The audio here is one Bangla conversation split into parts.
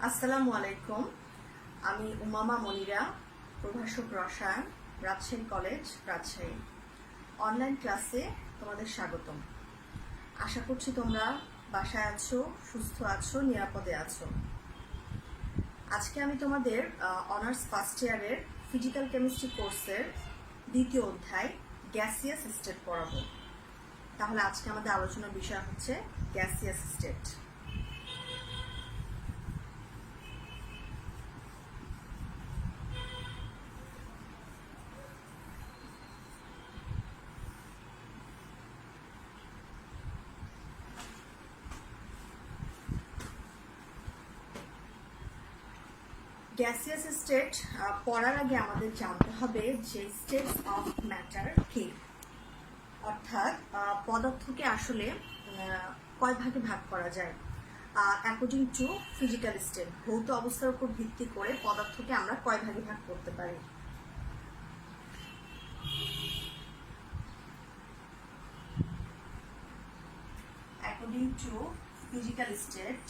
আসসালামু আলাইকুম। আমি উমামা মনিরা, প্রভাষক রসায়ন, রাজশাহী কলেজ, রাজশাহী। অনলাইন ক্লাসে তোমাদের স্বাগতম। আশা করছি তোমরা বাসায় আছো, সুস্থ আছো, নিরাপদে আছো। আজকে আমি তোমাদের অনার্স ফার্স্ট ইয়ারের ফিজিক্যাল কেমিস্ট্রি কোর্সের দ্বিতীয় অধ্যায় গ্যাসিয়াস স্টেট পড়াবো। তাহলে আজকে আমাদের আলোচনার বিষয় হচ্ছে গ্যাসিয়াস স্টেট। গ্যাসিয়াস স্টেট পড়ার আগে আমাদের জানতে হবে যে স্টেটস অফ ম্যাটার কি, অর্থাৎ পদার্থকে আসলে কয় ভাগে ভাগ করা যায়। অ্যাকর্ডিং টু ফিজিক্যাল স্টেট, ভৌত অবস্থার উপর ভিত্তি করে পদার্থকে আমরা কয় ভাগে ভাগ করতে পারি। অ্যাকর্ডিং টু ফিজিক্যাল স্টেট,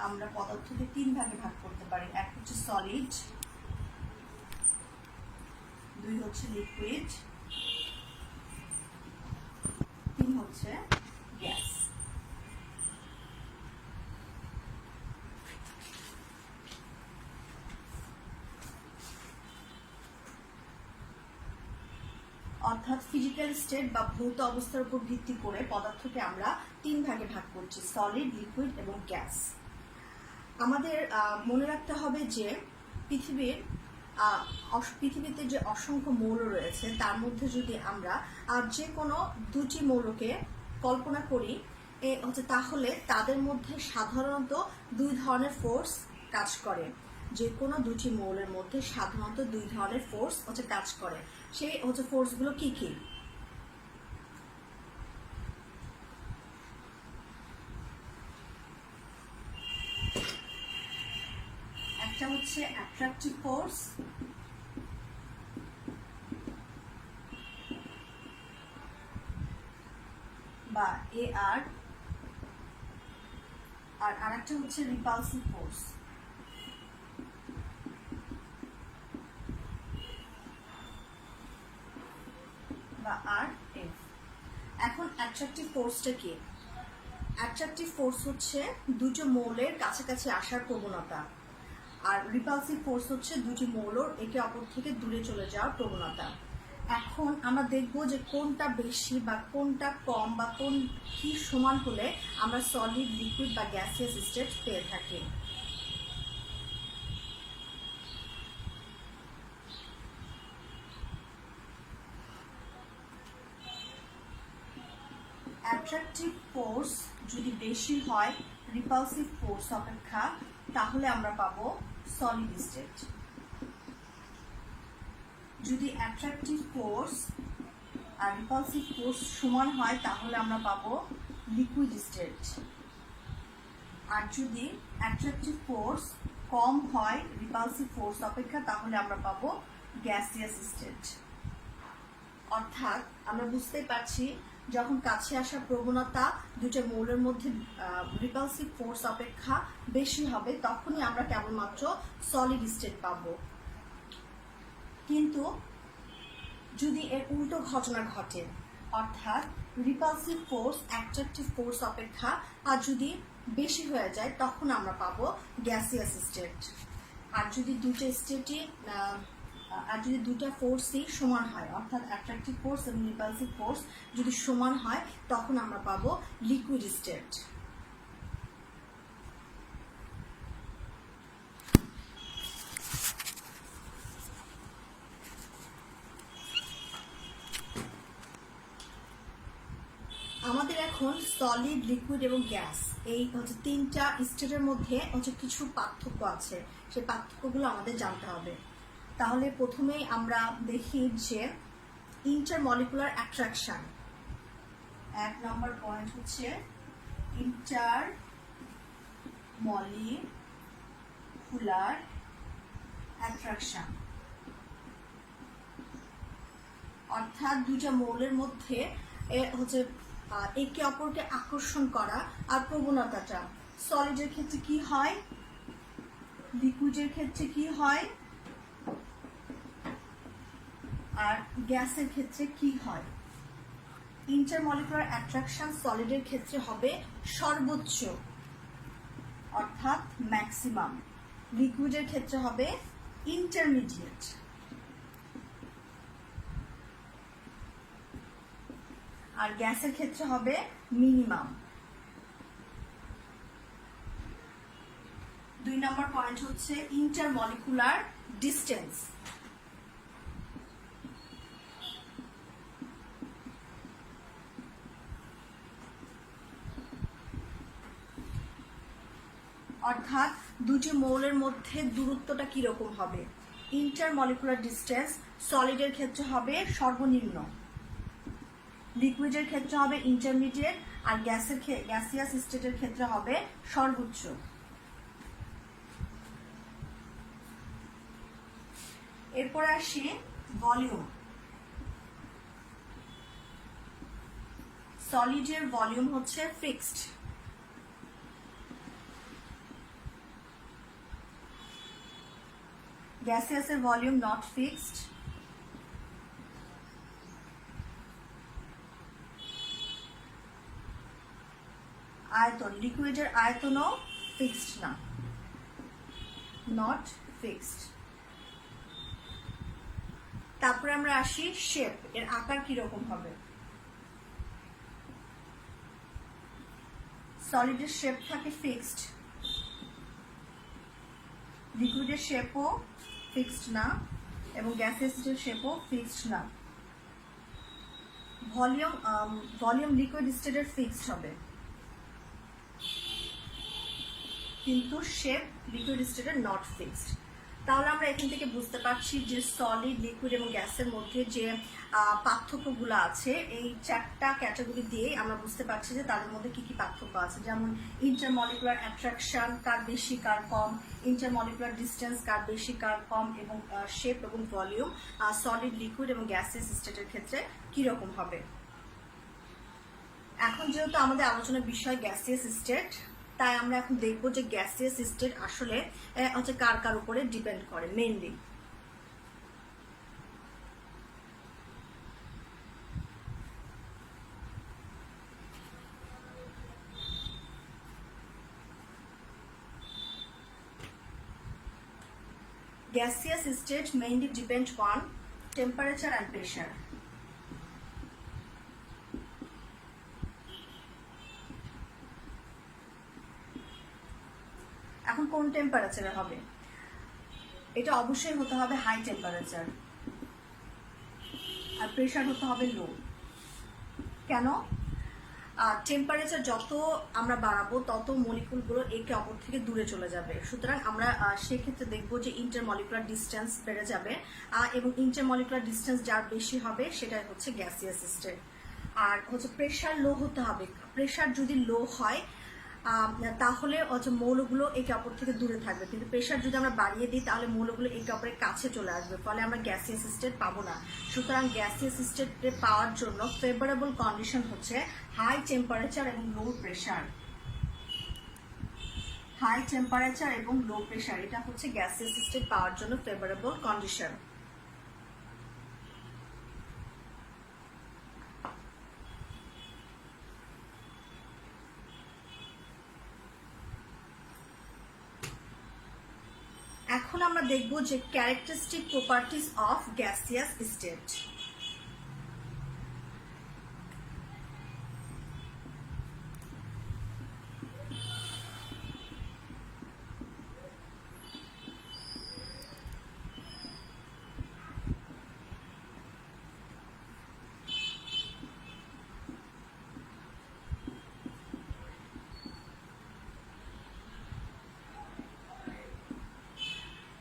আমরা পদার্থকে তিন ভাগে ভাগ করতে পারি। এক হচ্ছে সলিড, দুই হচ্ছে লিকুইড, তিন হচ্ছে গ্যাস। অর্থাৎ ফিজিক্যাল স্টেট বা ভৌত অবস্থার উপর ভিত্তি করে পদার্থকে আমরা তিন ভাগে ভাগ করছি, সলিড, লিকুইড এবং গ্যাস। আমাদের মনে রাখতে হবে যে পৃথিবীতে যে অসংখ্য মৌল রয়েছে তার মধ্যে যদি আমরা যে কোনো দুটি মৌলকে কল্পনা করি তাহলে তাদের মধ্যে সাধারণত দুই ধরনের ফোর্স কাজ করে। যে কোনো দুটি মৌলের মধ্যে সাধারণত দুই ধরনের ফোর্স কাজ করে। সেই ফোর্সগুলো কি কি? একটা হচ্ছে অ্যাট্রাকটিভ ফোর্স, বা এআর, আর আরেকটা হচ্ছে রিপালসিভ ফোর্স বা আর এফ। এখন অ্যাট্রাকটিভ ফোর্সটা কি? অ্যাট্রাকটিভ ফোর্স হচ্ছে দুটো মৌলের কাছাকাছি আসার প্রবণতা, আর রিপালসিভ ফোর্স হচ্ছে দুটি মৌল একে অপর থেকে দূরে চলে যাওয়ার প্রবণতা। এখন আমরা দেখব যে কোনটা বেশি বা কোনটা কম বা কোন কি সমান হলে আমরা সলিড, লিকুইড বা গ্যাসিয়াস স্টেট পেয়ে থাকি। অ্যাট্রাকটিভ ফোর্স যদি বেশি হয় রিপালসিভ ফোর্স অপেক্ষা, তাহলে আমরা পাবো সলিড স্টেট। যদি অ্যাট্রাকটিভ ফোর্স আর রিপালসিভ ফোর্স সমান হয় তাহলে আমরা পাবো লিকুইড স্টেট। আর যদি অ্যাট্রাকটিভ ফোর্স কম হয় রিপালসিভ ফোর্স অপেক্ষা, তাহলে আমরা পাবো গ্যাসিয়াস স্টেট। অর্থাৎ আমরা বুঝতেই পারছি যখন কাছে আসার প্রবণতা দুটো মৌলের মধ্যে রিপালসিভ ফোর্স অপেক্ষা বেশি হবে তখনই আমরা কেবলমাত্র সলিড স্টেট পাবো। কিন্তু যদি এর উল্টো ঘটনা ঘটে, অর্থাৎ রিপালসিভ ফোর্স অ্যাট্রাকটিভ ফোর্স অপেক্ষা আর যদি বেশি হয়ে যায়, তখন আমরা পাবো গ্যাসিয়াস স্টেট। আর যদি দুটা ফোর্সই সমান হয়, অর্থাৎ অ্যাট্রাকটিভ ফোর্স এবং রিপালসিভ ফোর্স যদি সমান হয়, তখন আমরা পাবো লিকুইড স্টেট। আমাদের এখন সলিড, লিকুইড এবং গ্যাস এই তিনটা স্টেটের মধ্যে কিছু পার্থক্য আছে, সেই পার্থক্যগুলো আমাদের জানতে হবে। তাহলে প্রথমেই আমরা দেখি যে ইন্টারমলিকুলার অ্যাট্রাকশন। এক নম্বর পয়েন্ট হচ্ছে ইন্টারমলিকুলার অ্যাট্রাকশন। অর্থাৎ দুইটা মৌলের মধ্যে হচ্ছে একে অপরকে আকর্ষণ করা আর প্রবণতাটা। সলিডের ক্ষেত্রে কি হয়, লিকুইডের ক্ষেত্রে কি হয়, আর গ্যাসের ক্ষেত্রে কি হয়। ইন্টারমলিকুলার অ্যাট্রাকশন সলিডের ক্ষেত্রে হবে সর্বোচ্চ অর্থাৎ ম্যাক্সিমাম, লিকুইডের ক্ষেত্রে হবে ইন্টারমিডিয়েট। আর গ্যাসের ক্ষেত্রে হবে মিনিমাম। 2 নম্বর পয়েন্ট হচ্ছে ইন্টারমলিকুলার ডিস্টেন্স। অর্থাৎ দুটি মৌলের মধ্যে দূরত্বটা কিরকম হবে। ইন্টারমলিকুলার ডিস্টেন্স সলিডের ক্ষেত্রে হবে সর্বনিম্ন, লিকুইডের ক্ষেত্রে হবে ইন্টারমিডিয়েট, আর গ্যাসিয়াস স্টেটের ক্ষেত্রে হবে সর্বোচ্চ। এরপর আসি ভলিউম। সলিডের ভলিউম হচ্ছে ফিক্সড, গ্যাসিয়াসের ভলিউম নট ফিক্সড। আয়তন, লিকুইডের আয়তনও ফিক্সড না, নট ফিক্সড। তারপরে আমরা আসি শেপ, এর আকার কিরকম হবে। সলিডের শেপ থাকে ফিক্সড, লিকুইডের শেপও ফিক্সড না, এবং গ্যাসের শেপও ফিক্সড না। ভলিউম লিকুইড স্টেটের ফিক্সড হবে, কিন্তু শেপ লিকুইড স্টেটের নট ফিক্সড। তাহলে আমরা এখান থেকে বুঝতে পারছি যে সলিড, লিকুইড এবং গ্যাসের মধ্যে যে পার্থক্যগুলো আছে, এই 4টা ক্যাটাগরি দিয়ে আমরা বুঝতে পারছি যে তাদের মধ্যে কি কি পার্থক্য আছে। যেমন ইন্টারমলিকুলার অ্যাট্রাকশন কার বেশি কার কম, ইন্টারমলিকুলার ডিস্টেন্স কার বেশি কার কম, এবং শেপ এবং ভলিউম সলিড, লিকুইড এবং গ্যাসিয়াস স্টেটের ক্ষেত্রে কিরকম হবে। এখন যেহেতু আমাদের আলোচনার বিষয় গ্যাসিয়াস স্টেট, তাই আমরা এখন দেখব যে গ্যাসিয়াস স্টেট আসলে হচ্ছে কার কার উপরে ডিপেন্ড করে mainly. Gaseous state mainly depend on temperature and pressure. এখন কোন টেম্পারেচারে হবে, এটা অবশ্যই হতে হবে হাই টেম্পারেচার, আর প্রেশার হতে হবে লো। কেন? টেম্পারেচার যত আমরা বাড়াবো তত মলিকুলগুলো একে অপর থেকে দূরে চলে যাবে। সুতরাং আমরা সেক্ষেত্রে দেখবো যে ইন্টারমলিকুলার ডিস্টেন্স বেড়ে যাবে, এবং ইন্টারমলিকুলার ডিস্টেন্স যার বেশি হবে সেটাই হচ্ছে গ্যাসিয়াস স্টেট। আর হচ্ছে প্রেশার লো হতে হবে। প্রেশার যদি লো হয় তাহলে হচ্ছে মৌলগুলো একে অপর থেকে দূরে থাকবে, কিন্তু প্রেশার যদি আমরা বাড়িয়ে দিই তাহলে মৌলগুলো একে অপরের কাছে চলে আসবে, ফলে আমরা গ্যাসিয়াস স্টেট পাবো না। সুতরাং গ্যাসিয়াস স্টেট পাওয়ার জন্য ফেভারেবল কন্ডিশন হচ্ছে হাই টেম্পারেচার এবং লো প্রেশার। হাই টেম্পারেচার এবং লো প্রেশার, এটা হচ্ছে গ্যাসিয়াস স্টেট পাওয়ার জন্য ফেভারেবল কন্ডিশন। এখন আমরা দেখব যে characteristic properties of gaseous state.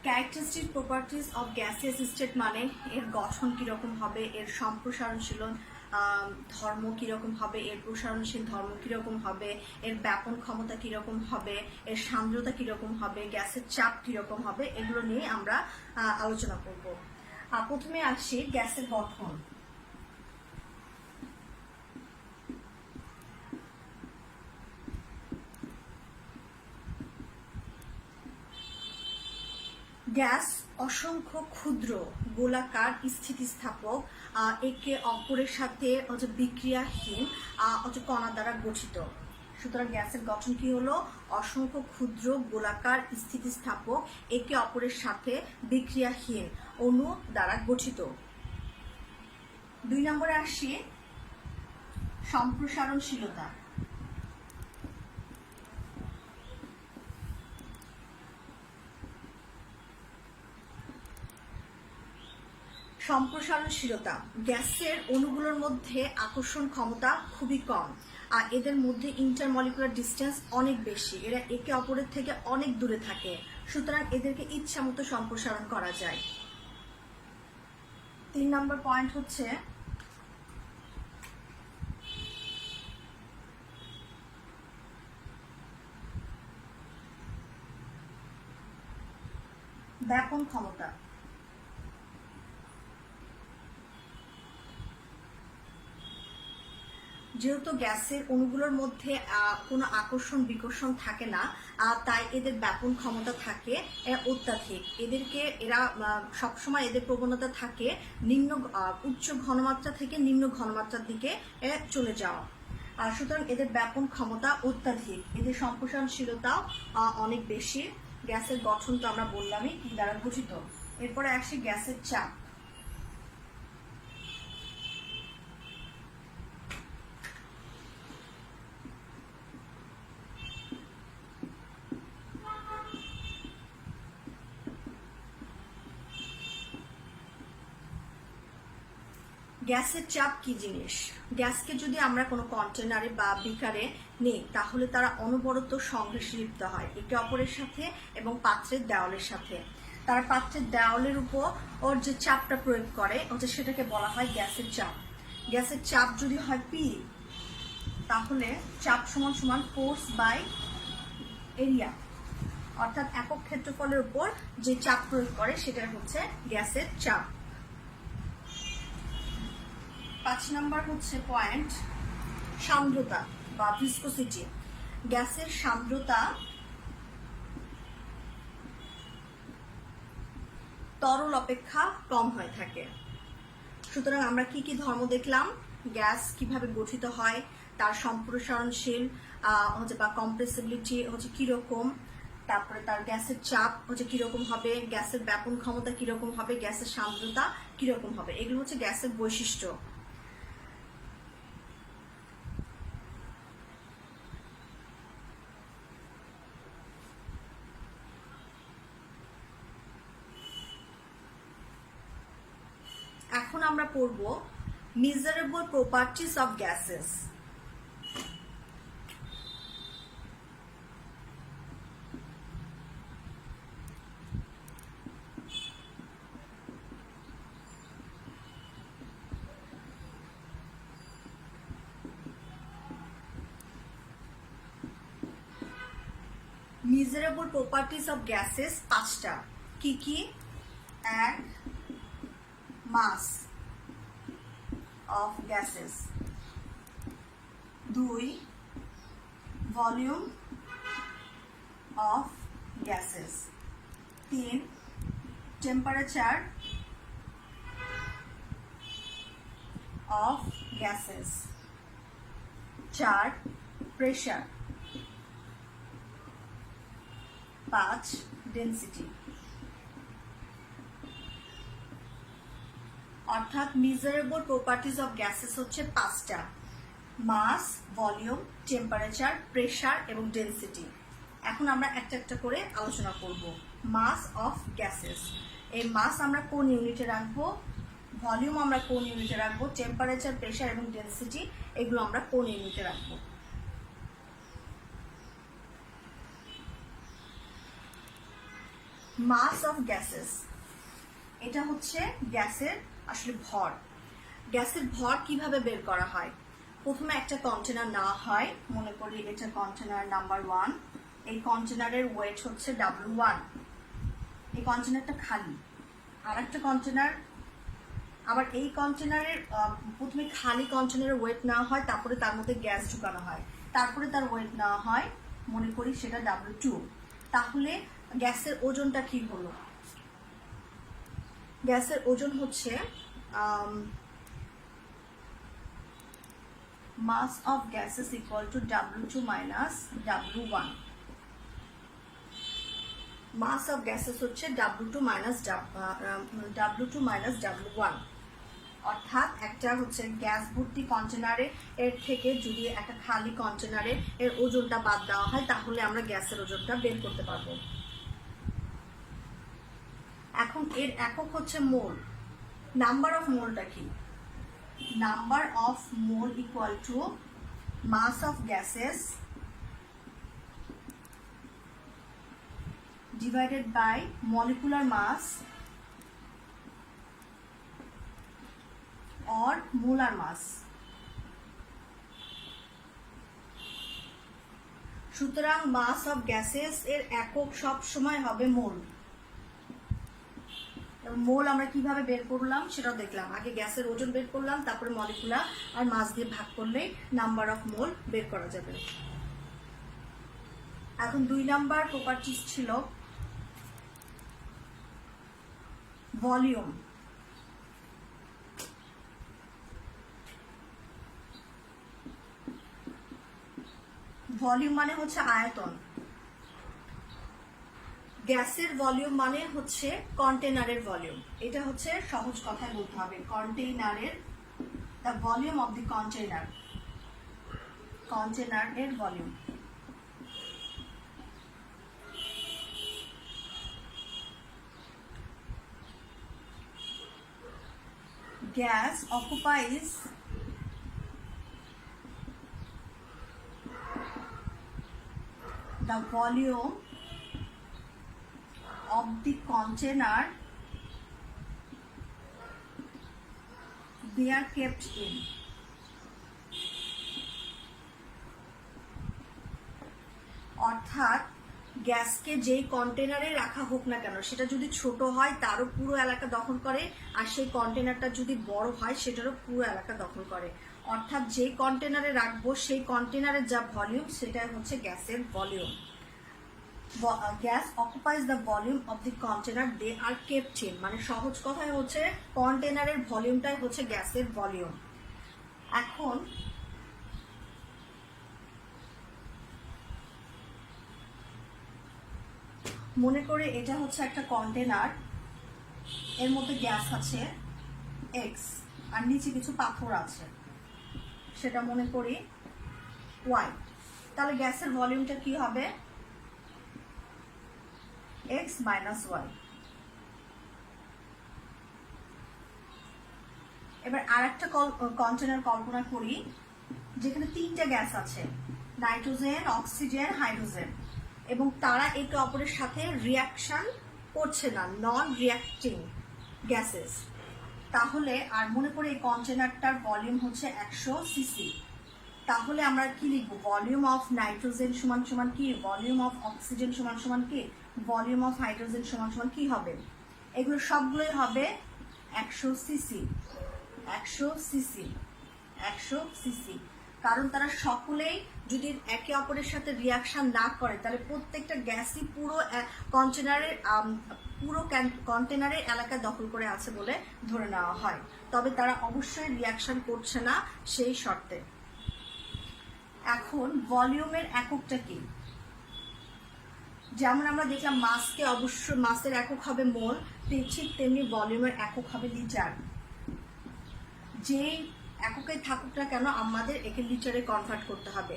Characteristic properties of gaseous state মানে এর গঠন কিরকম হবে, এর সম্প্রসারণশীল ধর্ম কিরকম হবে, এর প্রসারণশীল ধর্ম কিরকম হবে, এর ব্যাপন ক্ষমতা কিরকম হবে, এর সান্দ্রতা কিরকম হবে, গ্যাসের চাপ কিরকম হবে, এগুলো নিয়ে আমরা আলোচনা করব। প্রথমে আসি গ্যাসের গঠন। গ্যাস অসংখ্য ক্ষুদ্র গোলাকার স্থিতিস্থাপক একে অপরের সাথে বিক্রিয়াহীন কণা দ্বারা গঠিত। সুতরাং গ্যাসের গঠন কি হলো? অসংখ্য ক্ষুদ্র গোলাকার স্থিতিস্থাপক একে অপরের সাথে বিক্রিয়াহীন অণু দ্বারা গঠিত। 2 নম্বরে আসি সম্প্রসারণশীলতা। সম্প্রসারণশীলতা গ্যাসের অণুগুলোর মধ্যে আকর্ষণ ক্ষমতা খুবই কম, আর এদের মধ্যে ইন্টারমলিকুলার ডিস্টেন্স অনেক বেশি। এরা একে অপরের থেকে অনেক দূরে থাকে, সুতরাং এদেরকে ইচ্ছামতো সম্প্রসারণ করা যায়। 3 নম্বর পয়েন্ট হচ্ছে ব্যাপন ক্ষমতা। যেহেতু গ্যাসের অণুগুলোর মধ্যে কোনো আকর্ষণ বিকর্ষণ থাকে না, তাই এদের ব্যাপন ক্ষমতা থাকে অত্যাধিক। এরা সবসময় এদের প্রবণতা থাকে উচ্চ ঘনমাত্রা থেকে নিম্ন ঘনমাত্রার দিকে চলে যাওয়া। সুতরাং এদের ব্যাপন ক্ষমতা অত্যাধিক, এদের সম্প্রসারণশীলতাও অনেক বেশি। গ্যাসের গঠন তো আমরা বললামই কি দ্বারা গঠিত। এরপরে আসি গ্যাসের চাপ। গ্যাসের চাপ কি জিনিস? গ্যাসকে যদি আমরা কোনো কন্টেনারে বা বিকারে নেই, তাহলে তারা অনবরত সংঘর্ষে লিপ্ত হয় একে অপরের সাথে এবং পাত্রের দেওয়ালের সাথে। তারা পাত্রের দেওয়ালের উপর যে চাপটা প্রয়োগ করে সেটাকে বলা হয় গ্যাসের চাপ। গ্যাসের চাপ যদি হয় পি, তাহলে চাপ সমান সমান ফোর্স বাই এরিয়া, অর্থাৎ একক ক্ষেত্রফলের উপর যে চাপ প্রয়োগ করে সেটা হচ্ছে গ্যাসের চাপ। 5 নম্বর হচ্ছে পয়েন্ট সান্দ্রতা বা ভিসকোসিটি। গ্যাসের সান্দ্রতা তরল অপেক্ষা কম হয়ে থাকে। সুতরাং আমরা কি কি ধর্ম দেখলাম? গ্যাস কিভাবে গঠিত হয়, তার সম্প্রসারণশীল বা কম্প্রেসিবিলিটি কিরকম, তারপরে তার গ্যাসের চাপ কিরকম হবে, গ্যাসের ব্যাপন ক্ষমতা কিরকম হবে, গ্যাসের সান্দ্রতা কিরকম হবে, এগুলো হচ্ছে গ্যাসের বৈশিষ্ট্য। এখন আমরা পড়ব measurable properties of gases। measurable properties of gases 5টা। কি কি? 1 mass of gases, 2 volume of gases, 3 temperature of gases, 4 pressure, 5 density। অর্থাৎ মেজারেবল প্রপার্টিজ অফ গ্যাসেস হচ্ছে 5টা: মাস, ভলিউম, টেম্পারেচার, প্রেসার এবং ডেনসিটি। এখন আমরা একটা একটা করে আলোচনা করব। মাস অফ গ্যাসেস, এই মাস আমরা কোন ইউনিটে রাখবো, ভলিউম আমরা কোন ইউনিটে রাখবো, টেম্পারেচার, প্রেসার এবং ডেনসিটি এগুলো আমরা কোন ইউনিটে রাখবো। মাস অফ গ্যাসেস, এটা হচ্ছে গ্যাসের আসলে ভর। গ্যাসের ভর কিভাবে বের করা হয়? প্রথমে একটা কন্টেনার নেওয়া হয়, মনে করি এটা কন্টেনার নাম্বার 1। এই কন্টেনারের ওয়েট হচ্ছে W1। এই কন্টেনারটা খালি। আর একটা কন্টেনার, আবার এই কন্টেনারের প্রথমে খালি কন্টেনারের ওয়েট নেওয়া হয়, তারপরে তার মধ্যে গ্যাস ঢুকানো হয়, তারপরে তার ওয়েট নেওয়া হয়, মনে করি সেটা W2। তাহলে গ্যাসের ওজনটা কি হলো? গ্যাসের ওজন হচ্ছে mass of gases equal to W2 minus W1. mass of gases হচ্ছে W2 minus W1, অর্থাৎ একটা হচ্ছে গ্যাস ভর্তি কন্টেনারে এর থেকে যদি একটা খালি কন্টেনারে এর ওজনটা বাদ দেওয়া হয় তাহলে আমরা গ্যাসের ওজনটা বের করতে পারবো। এখন এর একক হচ্ছে মোল। নাম্বার অফ মোলটা কি? Number of mole equal to mass of gases divided by molecular mass or molar mass. সুতরাং মাস অফ গ্যাসেস এর একক সব সময় হবে মোল। মোল আমরা কিভাবে বের করলাম সেটাও দেখলাম। আগে গ্যাসের ওজন বের করলাম, তারপরে মলিকুলার আর মাস দিয়ে ভাগ করলেই নাম্বার অফ মোল বের করা যাবে। এখন 2 নাম্বার প্রপার্টিজ ছিল ভলিউম। ভলিউম মানে হচ্ছে আয়তন। গ্যাসের ভলিউম মানে হচ্ছে কন্টেনারের ভলিউম। এটা হচ্ছে সহজ কথায় বলতে হবে, কন্টেনারের the volume of the container, কন্টেনারের volume. gas occupies the volume of the container they are kept in. অর্থাৎ গ্যাসকে যেই কন্টেনারে রাখা হোক না কেন, সেটা যদি ছোট হয় তারও পুরো এলাকা দখল করে, আর সেই কন্টেনারটা যদি বড় হয় সেটারও পুরো এলাকা দখল করে। অর্থাৎ যে কন্টেনারে রাখবো সেই কন্টেনারের যা ভলিউম সেটাই হচ্ছে গ্যাসের volume. Gas occupies the volume of the container they are kept in, মানে সহজ কথায় হচ্ছে কন্টেনারের ভলিউমটাই হচ্ছে গ্যাসের ভলিউম। এখন মনে করে এটা হচ্ছে একটা কন্টেনার, এর মধ্যে গ্যাস আছে এক্স আর নিচে কিছু পাথর আছে, সেটা মনে করি ওয়াই। তাহলে গ্যাসের ভলিউমটা কি হবে? X minus Y. এবার আর একটা কন্টেনার কল্পনা করি যেখানে 3টা গ্যাস আছে, নাইট্রোজেন, অক্সিজেন, হাইড্রোজেন, এবং তারা একে অপরের সাথে রিয়াকশন করছে না, নন রিয়াক্টিং গ্যাসেস। তাহলে আর মনে করে এই কন্টেনারটার ভলিউম হচ্ছে 100 সিসি। তাহলে আমরা কি লিখবো? ভলিউম অফ নাইট্রোজেন সমান সমান কি? ভলিউম অফ অক্সিজেন সমান সমান কি? ভলিউম অফ হাইড্রোজেন সমান সমান কি হবে? এগুলো সবগুলোই হবে 100 সিসি, 100 সিসি, 100 সিসি। কারণ তারা সকলেই যদি একে অপরের সাথে রিয়াকশন না করে তাহলে প্রত্যেকটা গ্যাসই পুরো কন্টেনারের এলাকা দখল করে আছে বলে ধরে নেওয়া হয়। তবে তারা অবশ্যই রিয়াকশন করছে না সেই শর্তে। এখন ভলিউমের এককটা কি? যেমন আমরা দেখলাম মাসকে অবশ্যই মাসের একক হবে মোল, ঠিক তেমনি ভলিউমের একক হবে লিটার। যে এককে থাকুক না কেন আমাদের একে লিটারে কনভার্ট করতে হবে,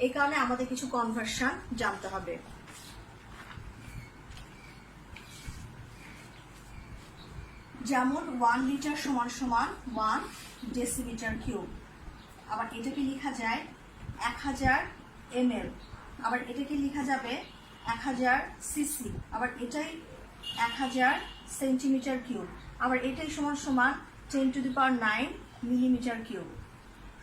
এই কারণে আমাদের কিছু কনভার্সন জানতে হবে। যেমন 1 লিটার সমান সমান 1 ডেসিলিটার কিউব। আবার এটাকে লেখা যায় 1000 ml, আবার এটাকে লেখা যাবে 1000 সিসি, আবার এটাই 1000 সেন্টিমিটার কিউব, আবার এটাই সমান সমান 10 to the power 9 millimetre cube.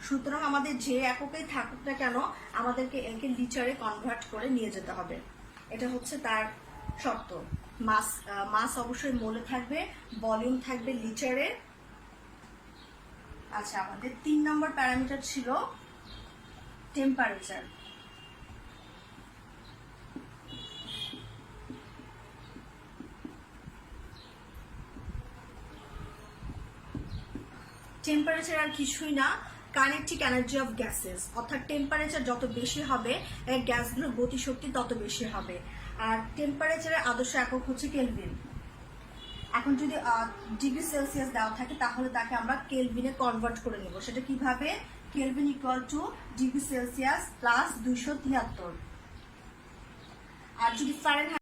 সুতরাং আমাদের যে এককেই থাকুক না কেন আমাদেরকে একে লিটারে কনভার্ট করে নিয়ে যেতে হবে, এটা হচ্ছে তার শর্ত। মাস অবশ্যই মোলে থাকবে, ভলিউম থাকবে লিটারে। আচ্ছা, আমাদের 3 নম্বর প্যারামিটার ছিল টেম্পারেচার। টেম্পারেচার আর কিছুই না, কাইনেটিক এনার্জি অফ গ্যাসেস, অর্থাৎ টেম্পারেচার যত বেশি হবে গ্যাসগুলোর গতিশক্তি তত বেশি হবে। আর টেম্পারেচারের আদর্শ একক হচ্ছে কেলভিন। এখন যদি ডিগ্রি সেলসিয়াস দেওয়া থাকে তাহলে তাকে আমরা কেলভিনে কনভার্ট করে নেব। সেটা কিভাবে? Kelvin equal to degree Celsius plus 273। আর যদি ফারেনহাইট